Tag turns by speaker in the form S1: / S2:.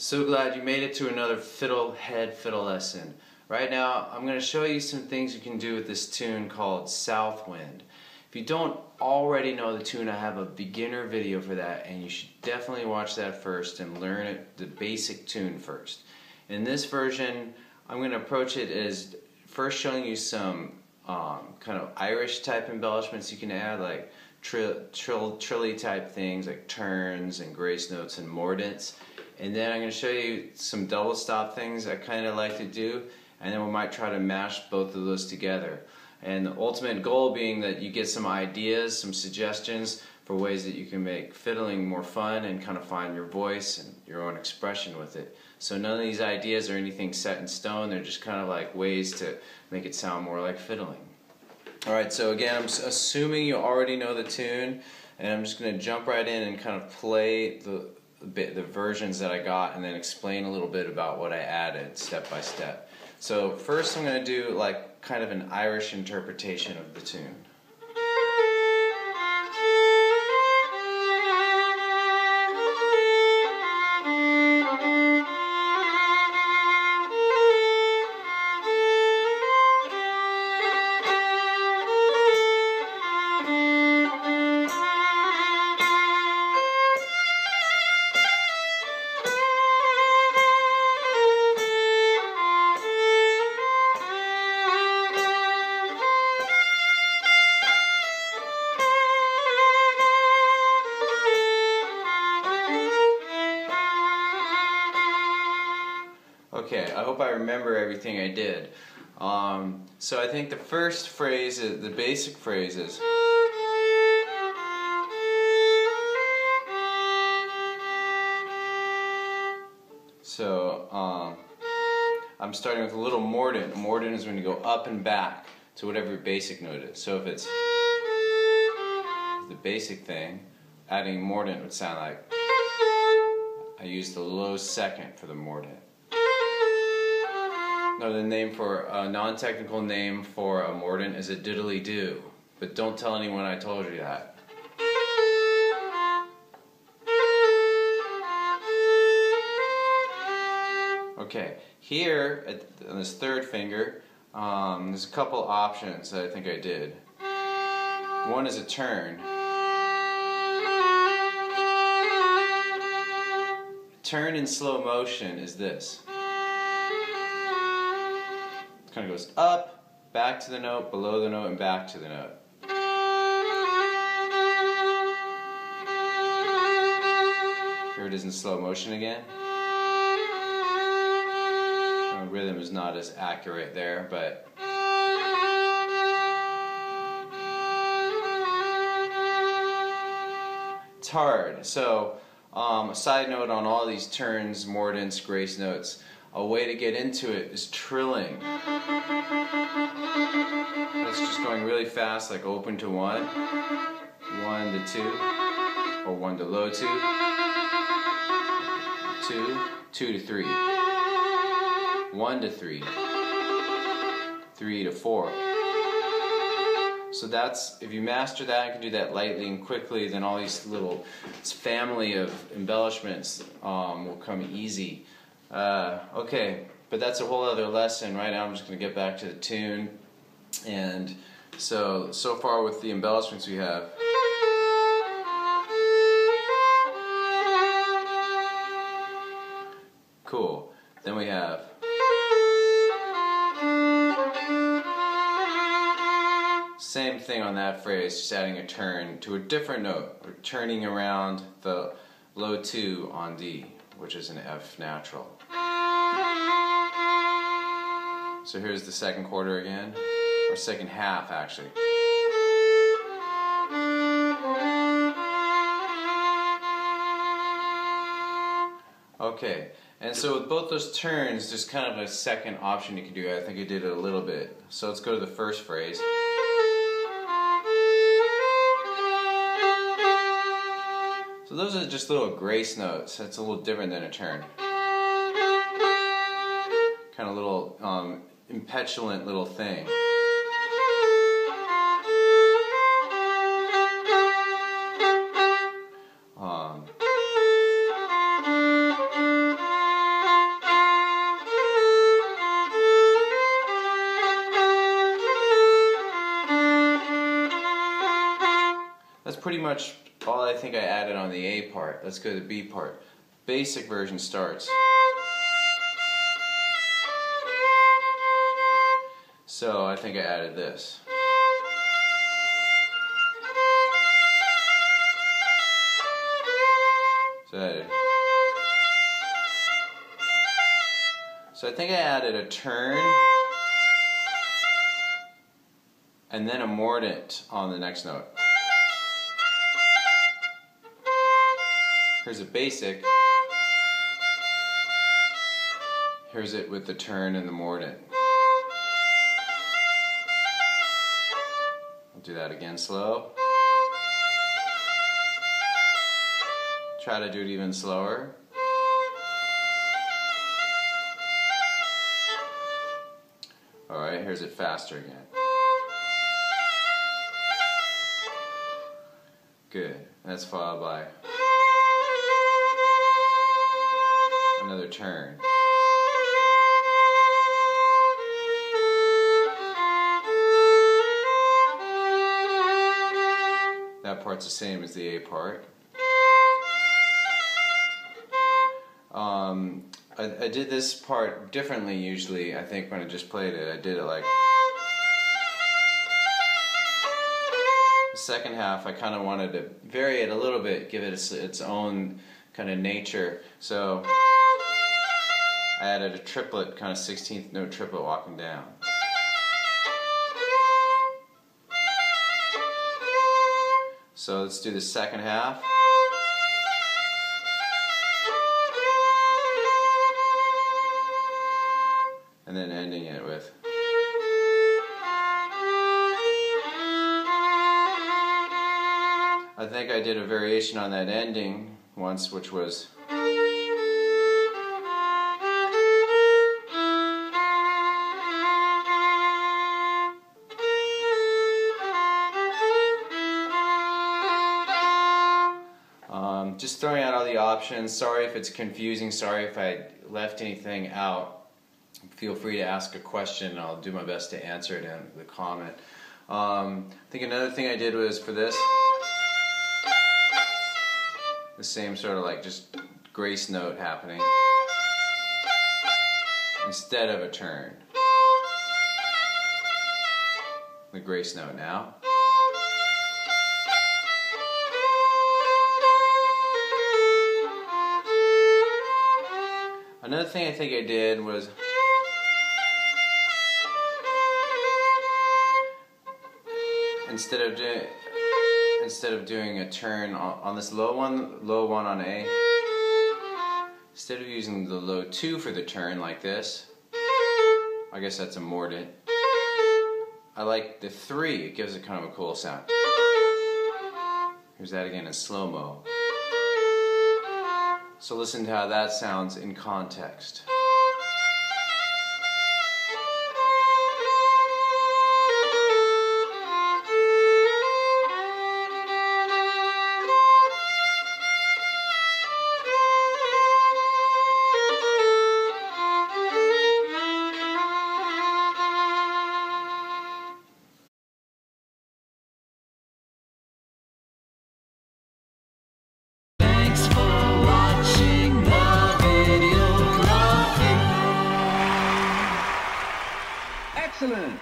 S1: So glad you made it to another FiddleHed fiddle lesson. Right now I'm going to show you some things you can do with this tune called Southwind. If you don't already know the tune, I have a beginner video for that, and you should definitely watch that first and learn it, the basic tune first. In this version I'm going to approach it as first showing you some kind of Irish type embellishments you can add, like trilly type things like turns and grace notes and mordents. And then I'm going to show you some double stop things I kind of like to do, and then we might try to mash both of those together. And the ultimate goal being that you get some ideas, some suggestions for ways that you can make fiddling more fun and kind of find your voice and your own expression with it. So none of these ideas are anything set in stone, they're just kind of like ways to make it sound more like fiddling. Alright, so again, I'm assuming you already know the tune, and I'm just going to jump right in and kind of play the versions that I got and then explain a little bit about what I added step by step. So first I'm going to do like kind of an Irish interpretation of the tune. Okay, I hope I remember everything I did. So I think the first phrase, the basic phrase is I'm starting with a little mordent. A mordent is when you go up and back to whatever your basic note is. So if it's the basic thing, adding mordent would sound like, I use the low second for the mordent. Another name for a non-technical name for a mordent is a diddly-do, but don't tell anyone I told you that. Okay, here on this third finger, there's a couple options that I think I did. One is a turn. Turn in slow motion is this. Kind of goes up, back to the note, below the note, and back to the note. Here it is in slow motion again. The rhythm is not as accurate there, but it's hard. So a side note on all these turns, mordents, grace notes, a way to get into it is trilling. That's just going really fast, like open to 1, 1 to 2, or 1 to low 2, 2, 2 to 3, 1 to 3, 3 to 4. So that's, if you master that and can do that lightly and quickly, then all these little family of embellishments will come easy. Okay, but that's a whole other lesson. Right now I'm just going to get back to the tune. And so far with the embellishments we have. Cool. Then we have same thing on that phrase, just adding a turn to a different note. We're turning around the low 2 on D, which is an F natural. So here's the second quarter again, or second half actually. Okay, and so with both those turns, there's kind of a second option you can do. I think I did it a little bit. So let's go to the first phrase. So those are just little grace notes. That's a little different than a turn. Kind of little impetulant little thing. pretty much all I think I added on the A part. Let's go to the B part. Basic version starts. So I think I added this. So I think I added a turn and then a mordent on the next note. Here's a basic. Here's it with the turn and the mordent. I'll do that again slow. Try to do it even slower. Alright, here's it faster again. Good. That's followed by another turn. That part's the same as the A part. I did this part differently usually. I think when I just played it, I did it like the second half. I kind of wanted to vary it a little bit, give it its own kind of nature. So I added a triplet, kind of 16th note triplet walking down. So let's do the second half. And then ending it with. I think I did a variation on that ending once, which was. Just throwing out all the options. Sorry if it's confusing, sorry if I left anything out. Feel free to ask a question and I'll do my best to answer it in the comment. I think another thing I did was for this, the same sort of like just grace note happening instead of a turn. The grace note now. Another thing I think I did was instead of doing a turn on this low one on A, instead of using the low 2 for the turn like this, I guess that's a mordent, I like the 3, it gives it kind of a cool sound. Here's that again in slow-mo. So listen to how that sounds in context.
S2: Excellent!